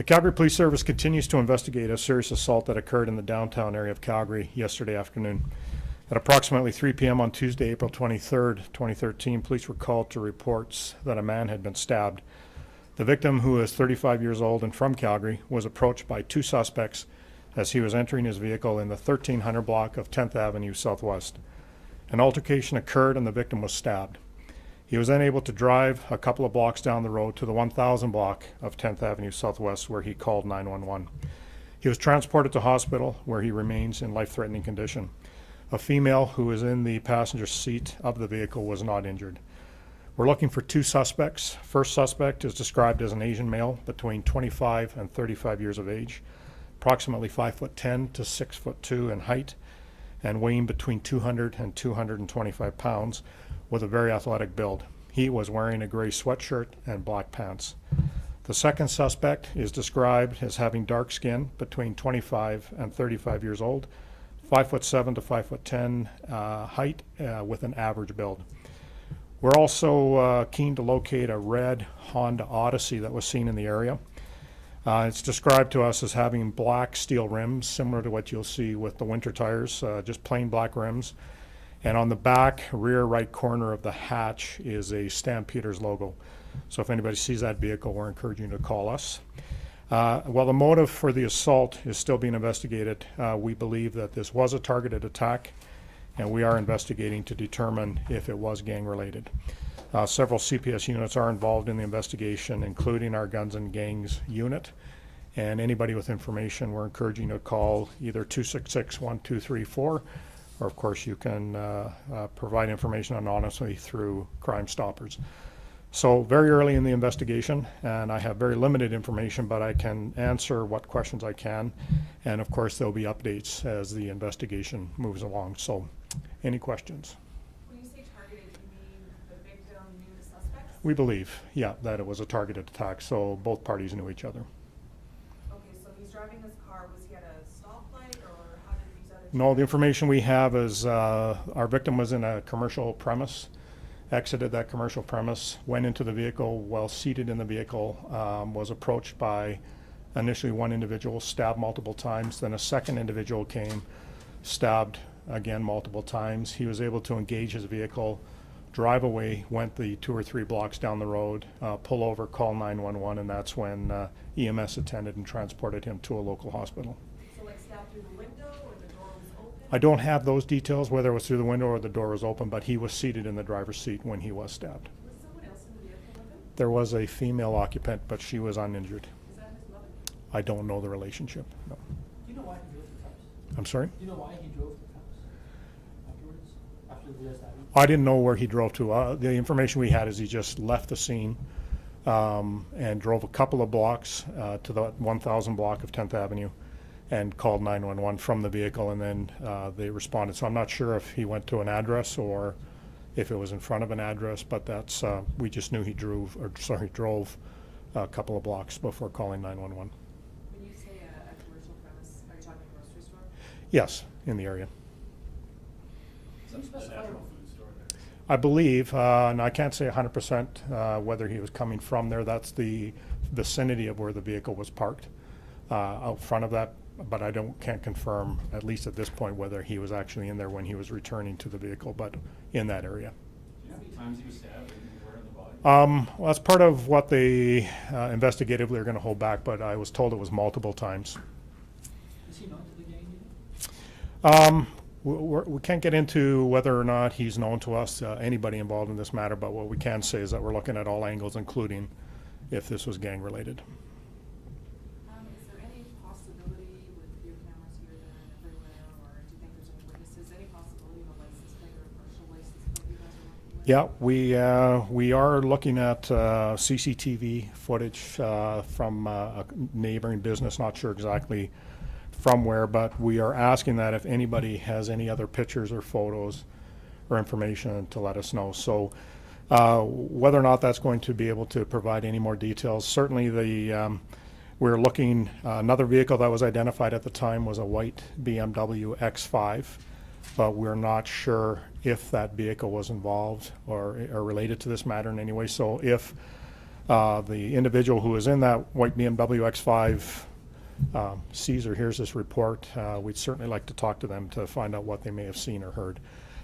Calgary Police Service continues to investigate a serious assault that occurred in the downtown area of Calgary yesterday afternoon. At approximately 3 p.m. on Tuesday, April 23rd, 2013, police were called to reports that a man had been stabbed. The victim, who is 35 years old and from Calgary, was approached by two suspects as he was entering his vehicle in the 1300 block of 10th Avenue Southwest. An altercation occurred and the victim was stabbed. He was then able to drive a couple of blocks down the road to the 1000 block of 10th Avenue Southwest, where he called 911. He was transported to hospital, where he remains in life-threatening condition. A female who was in the passenger seat of the vehicle was not injured. We're looking for two suspects. First suspect is described as an Asian male between 25 and 35 years of age, approximately 5'10" to 6'2" in height, and weighing between 200 and 225 pounds, with a very athletic build. He was wearing a gray sweatshirt and black pants. The second suspect is described as having dark skin, between 25 and 35 years old, 5'7" to 5'10" height, with an average build. We're also keen to locate a red Honda Odyssey that was seen in the area. It's described to us as having black steel rims, similar to what you'll see with the winter tires, just plain black rims. And on the back rear right corner of the hatch is a Stampeders logo. So if anybody sees that vehicle, we're encouraging you to call us. While the motive for the assault is still being investigated, we believe that this was a targeted attack, and we are investigating to determine if it was gang-related. Several CPS units are involved in the investigation, including our Guns and Gangs unit. And anybody with information, we're encouraging you to call either 266-1234, or of course you can provide information anonymously through Crime Stoppers. So very early in the investigation, and I have very limited information, but I can answer what questions I can. And of course there'll be updates as the investigation moves along. So any questions? When you say targeted, you mean the victim knew the suspects? We believe, yeah, that it was a targeted attack, so both parties knew each other. Okay, so he's driving this car. Was he at a stoplight, or how did these other two? No, the information we have is our victim was in a commercial premise, exited that commercial premise, went into the vehicle, while seated in the vehicle, was approached by initially one individual, stabbed multiple times, then a second individual came, stabbed again multiple times. He was able to engage his vehicle, drive away, went the 2 or 3 blocks down the road, pull over, call 911, and that's when EMS attended and transported him to a local hospital. So like stabbed through the window, or the door was open? I don't have those details, whether it was through the window or the door was open, but he was seated in the driver's seat when he was stabbed. Was someone else in the vehicle with him? There was a female occupant, but she was uninjured. Is that his mother? I don't know the relationship, no. Do you know why he drove the cars? I'm sorry? Do you know why he drove the cars afterwards? After the stabbing? I didn't know where he drove to. The information we had is he just left the scene and drove a couple of blocks to the 1000 block of 10th Avenue and called 911 from the vehicle, and then they responded. So I'm not sure if he went to an address or if it was in front of an address, but that's we just knew he drove a couple of blocks before calling 911. When you say a commercial premise, are you talking a grocery store? Yes, in the area. Can you specify? I believe, and I can't say 100% whether he was coming from there. That's the vicinity of where the vehicle was parked, out front of that, but I can't confirm, at least at this point, whether he was actually in there when he was returning to the vehicle, but in that area. Do you know how many times he was stabbed and where on the body? Well, that's part of what they investigatively are going to hold back, but I was told it was multiple times. Is he known to the gang either? We can't get into whether or not he's known to us, anybody involved in this matter, but what we can say is that we're looking at all angles, including if this was gang-related. Is there any possibility with your cameras here, there, and everywhere, or do you think there's any witnesses, any possibility of a license plate or a commercial license plate you guys are working with? Yeah, we are looking at CCTV footage from a neighboring business, not sure exactly from where, but we are asking that if anybody has any other pictures or photos or information to let us know. So whether or not that's going to be able to provide any more details, certainly we're looking, another vehicle that was identified at the time was a white BMW X5, but we're not sure if that vehicle was involved or related to this matter in any way. So if The individual who was in that white BMW X5 sees or hears this report, we'd certainly like to talk to them to find out what they may have seen or heard.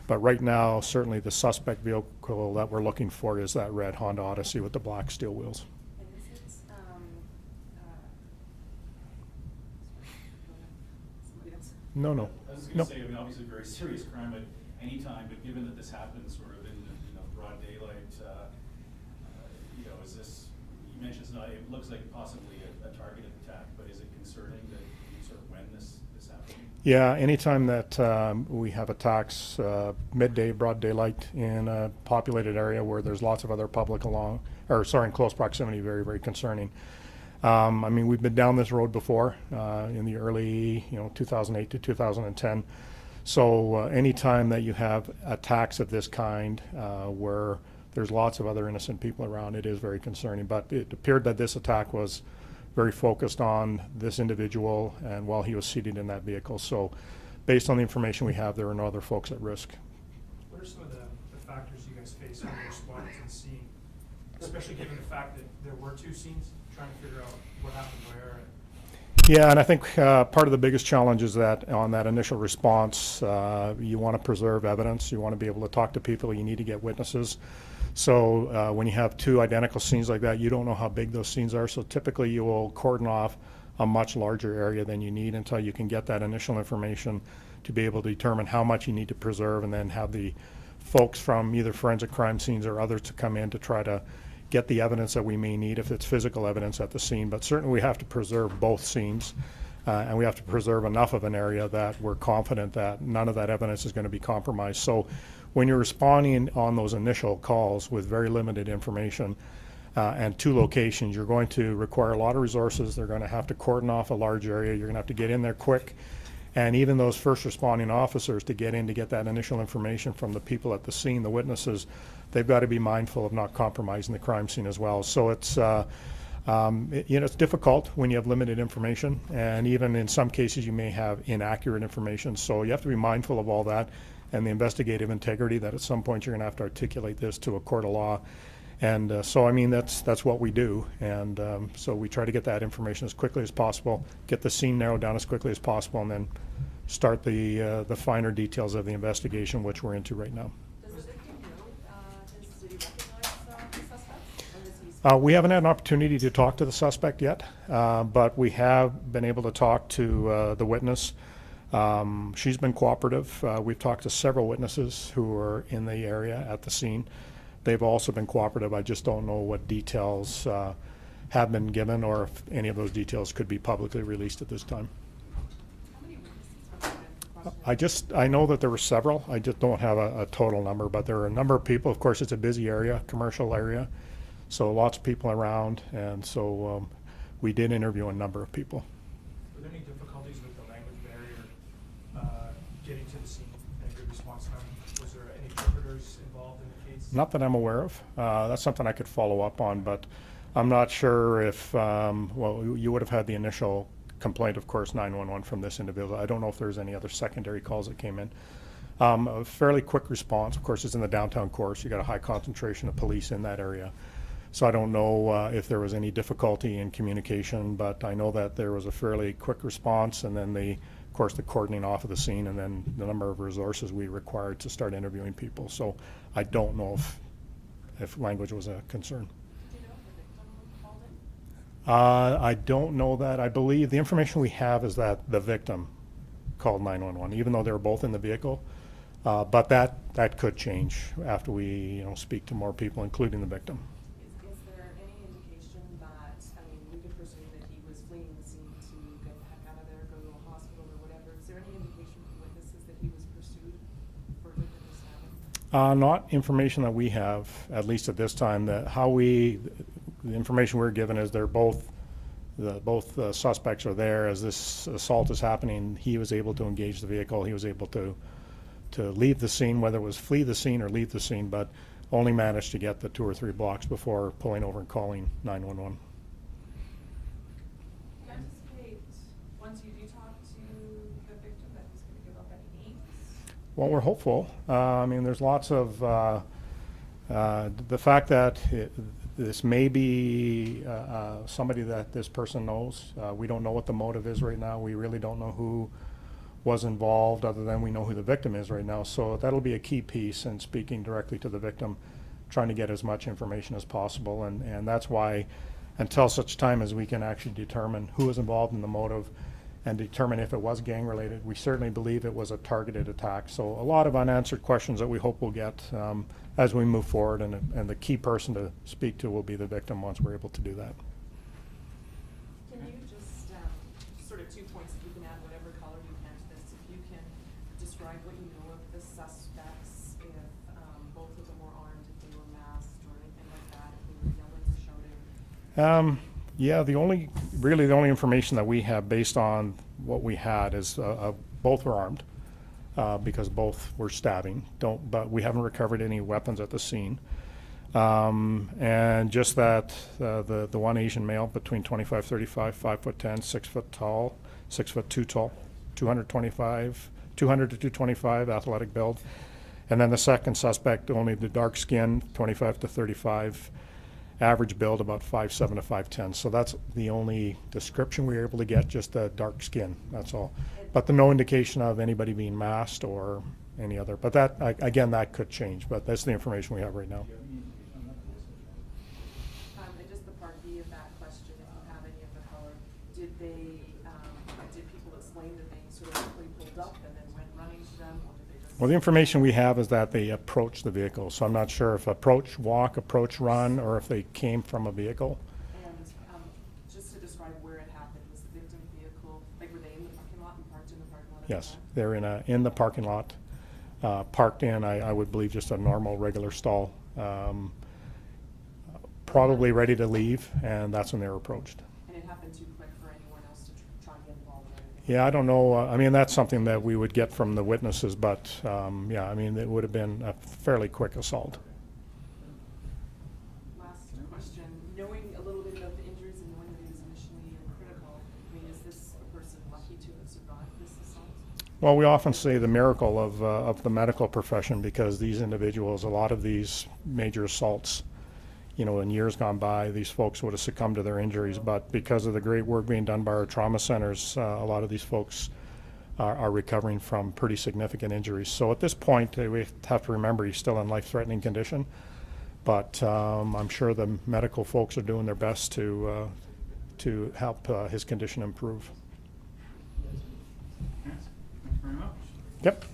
But right now, certainly the suspect vehicle that we're looking for is that red Honda Odyssey with the black steel wheels. And is it, somebody else? No, no. I was No. gonna say, I mean, obviously a very serious crime at any time, but given that this happens sort of in, broad daylight, is this, you mentioned it's not, it looks like possibly a targeted attack, but is it concerning that sort of when this happened? Yeah, anytime that we have attacks midday, broad daylight in a populated area where there's lots of other public in close proximity, very, very concerning. I mean, we've been down this road before in the early, 2008 to 2010. So anytime that you have attacks of this kind where there's lots of other innocent people around, it is very concerning. But it appeared that this attack was very focused on this individual and while he was seated in that vehicle. So based on the information we have, there are no other folks at risk. What are some of the factors you guys face when you respond to the scene? Especially given the fact that there were two scenes, trying to figure out what happened where. Yeah, and I think part of the biggest challenge is that on that initial response, you want to preserve evidence. You want to be able to talk to people. You need to get witnesses. So when you have two identical scenes like that, you don't know how big those scenes are. So typically you will cordon off a much larger area than you need until you can get that initial information to be able to determine how much you need to preserve, and then have the folks from either forensic crime scenes or others to come in to try to get the evidence that we may need if it's physical evidence at the scene. But certainly we have to preserve both scenes, and we have to preserve enough of an area that we're confident that none of that evidence is going to be compromised. So when you're responding on those initial calls with very limited information and two locations, you're going to require a lot of resources. They're going to have to cordon off a large area. You're going to have to get in there quick. And even those first responding officers to get in to get that initial information from the people at the scene, the witnesses, they've got to be mindful of not compromising the crime scene as well. So it's it's difficult when you have limited information, and even in some cases you may have inaccurate information. So you have to be mindful of all that and the investigative integrity that at some point you're going to have to articulate this to a court of law. And so, I mean, that's what we do. And so we try to get that information as quickly as possible, get the scene narrowed down as quickly as possible, and then start the finer details of the investigation, which we're into right now. Does the victim know, did he recognize the suspect? Or does he? We haven't had an opportunity to talk to the suspect yet, but we have been able to talk to the witness. She's been cooperative. We've talked to several witnesses who were in the area at the scene. They've also been cooperative. I just don't know what details have been given, or if any of those details could be publicly released at this time. How many witnesses have been questioned? I know that there were several. I just don't have a total number, but there are a number of people. Of course, it's a busy area, commercial area, so lots of people around, and so we did interview a number of people. Were there any difficulties with the language barrier getting to the scene and good response time? Was there any interpreters involved in the case? Not that I'm aware of. That's something I could follow up on, but I'm not sure if, well, you would have had the initial complaint, of course, 911 from this individual. I don't know if there's any other secondary calls that came in. A fairly quick response. Of course, it's in the downtown core, so you got a high concentration of police in that area. So I don't know if there was any difficulty in communication, but I know that there was a fairly quick response, and then of course, the cordoning off of the scene, and then the number of resources we required to start interviewing people. So I don't know if language was a concern. Do you know if the victim called in? I don't know that. I believe the information we have is that the victim called 911, even though they were both in the vehicle. But that could change after we speak to more people, including the victim. Is there any indication that, I mean, we could presume that he was fleeing the scene to get the heck out of there, go to a hospital or whatever. Is there any indication from witnesses that he was pursued further than this happened? Not information that we have, at least at this time. The information we're given is both suspects are there. As this assault is happening, he was able to engage the vehicle. He was able to leave the scene, whether it was flee the scene or leave the scene, but only managed to get the 2 or 3 blocks before pulling over and calling 911. Do you anticipate, once you do talk to the victim, that he's going to give up any names? Well, we're hopeful. I mean, there's lots of the fact that This may be somebody that this person knows. We don't know what the motive is right now. We really don't know who was involved, other than we know who the victim is right now. So that'll be a key piece in speaking directly to the victim, trying to get as much information as possible. And that's why, until such time as we can actually determine who was involved in the motive and determine if it was gang related, we certainly believe it was a targeted attack. So a lot of unanswered questions that we hope we'll get as we move forward, and the key person to speak to will be the victim once we're able to do that. Can you just, sort of 2 points, if you can add whatever color you can to this, if you can describe what you know of the suspects, if both of them were armed, if they were masked or anything like that, if they were yelling or shouting? Yeah, the only information that we have based on what we had is both were armed, because both were stabbing. But we haven't recovered any weapons at the scene. And just that the one Asian male between 25, 35, 5'10", 6 foot tall, 6'2" tall, 200 to 225 athletic build. And then the second suspect, only the dark skin, 25 to 35, average build about 5'7" to 5'10". So that's the only description we were able to get, just the dark skin, that's all. But no indication of anybody being masked or any other. But that, again, that could change, but that's the information we have right now. And just the part B of that question, if you have any of the color, did people explain that they sort of quickly pulled up and then went running to them, or did they just? Well, the information we have is that they approached the vehicle, so I'm not sure if approach, walk, approach, run, or if they came from a vehicle. And just to describe where it happened, was the victim's vehicle, like were they in the parking lot and parked in the parking lot at the Yes, time? they're in the parking lot, parked in, I would believe, just a normal, regular stall, probably ready to leave, and that's when they were approached. And it happened too quick for anyone else to try and get involved or anything? Yeah, I don't know, I mean, that's something that we would get from the witnesses, but, yeah, I mean, it would have been a fairly quick assault. Last question, knowing a little bit about the injuries and knowing that he was initially critical, I mean, is this a person lucky to have survived this assault? Well, we often say the miracle of the medical profession, because these individuals, a lot of these major assaults, you know, in years gone by, these folks would have succumbed to their injuries, but because of the great work being done by our trauma centers, a lot of these folks are recovering from pretty significant injuries. So at this point, we have to remember he's still in life-threatening condition, but I'm sure the medical folks are doing their best to help his condition improve. Thanks very much. Yep.